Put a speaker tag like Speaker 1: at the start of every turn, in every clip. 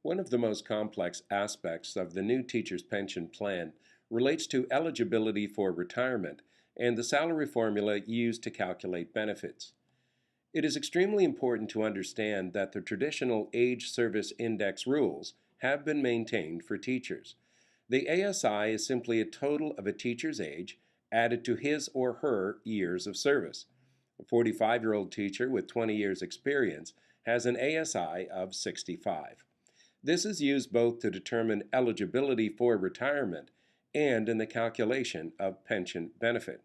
Speaker 1: One of the most complex aspects of the new teacher's pension plan relates to eligibility for retirement and the salary formula used to calculate benefits. It is extremely important to understand that the traditional age service index rules have been maintained for teachers. The ASI is simply a total of a teacher's age added to his or her years of service. A 45-year-old teacher with 20 years experience has an ASI of 65. This is used both to determine eligibility for retirement and in the calculation of pension benefit.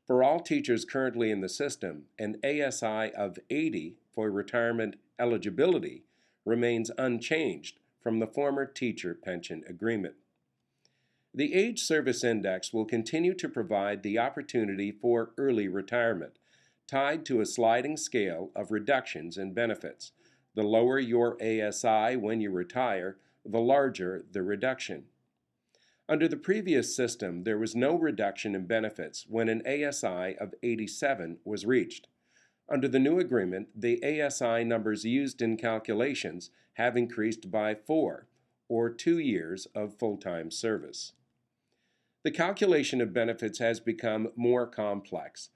Speaker 1: For all teachers currently in the system, an ASI of 80 for retirement eligibility remains unchanged from the former teacher pension agreement. The Age Service Index will continue to provide the opportunity for early retirement, tied to a sliding scale of reductions in benefits. The lower your ASI when you retire, the larger the reduction. Under the previous system, there was no reduction in benefits when an ASI of 87 was reached. Under the new agreement, the ASI numbers used in calculations have increased by 4, or 2 years of full-time service. The calculation of benefits has become more complex.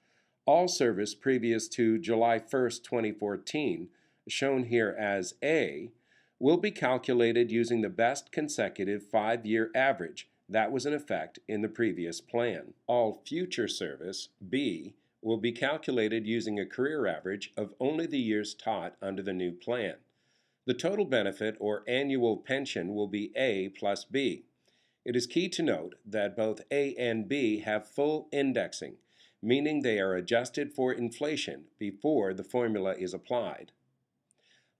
Speaker 1: All service previous to July 1, 2014, shown here as A, will be calculated using the best consecutive 5-year average that was in effect in the previous plan. All future service, B, will be calculated using a career average of only the years taught under the new plan. The total benefit or annual pension will be A plus B. It is key to note that both A and B have full indexing, meaning they are adjusted for inflation before the formula is applied.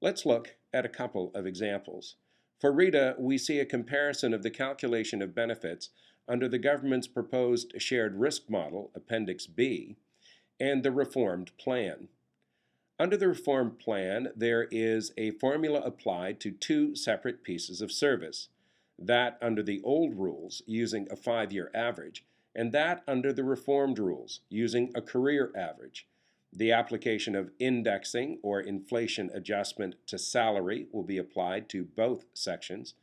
Speaker 1: Let's look at a couple of examples. For Rita, we see a comparison of the calculation of benefits under the government's proposed shared risk model, Appendix B, and the reformed plan. Under the reformed plan, there is a formula applied to 2 separate pieces of service. That under the old rules, using a 5-year average, and that under the reformed rules, using a career average. The application of indexing or inflation adjustment to salary will be applied to both sections.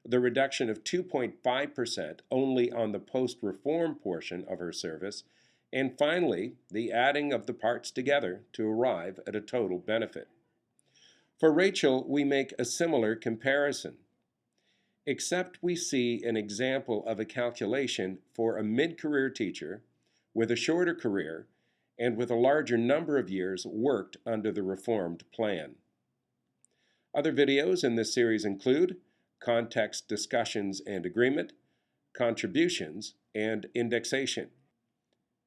Speaker 1: The reduction of 2.5% only on the post-reform portion of her service. And finally, the adding of the parts together to arrive at a total benefit. For Rachel, we make a similar comparison, except we see an example of a calculation for a mid-career teacher with a shorter career and with a larger number of years worked under the reformed plan. Other videos in this series include context discussions and agreement, contributions, and indexation.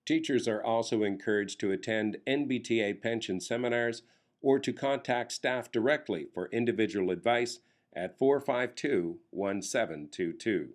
Speaker 1: Teachers are also encouraged to attend NBTA pension seminars or to contact staff directly for individual advice at 452-1722.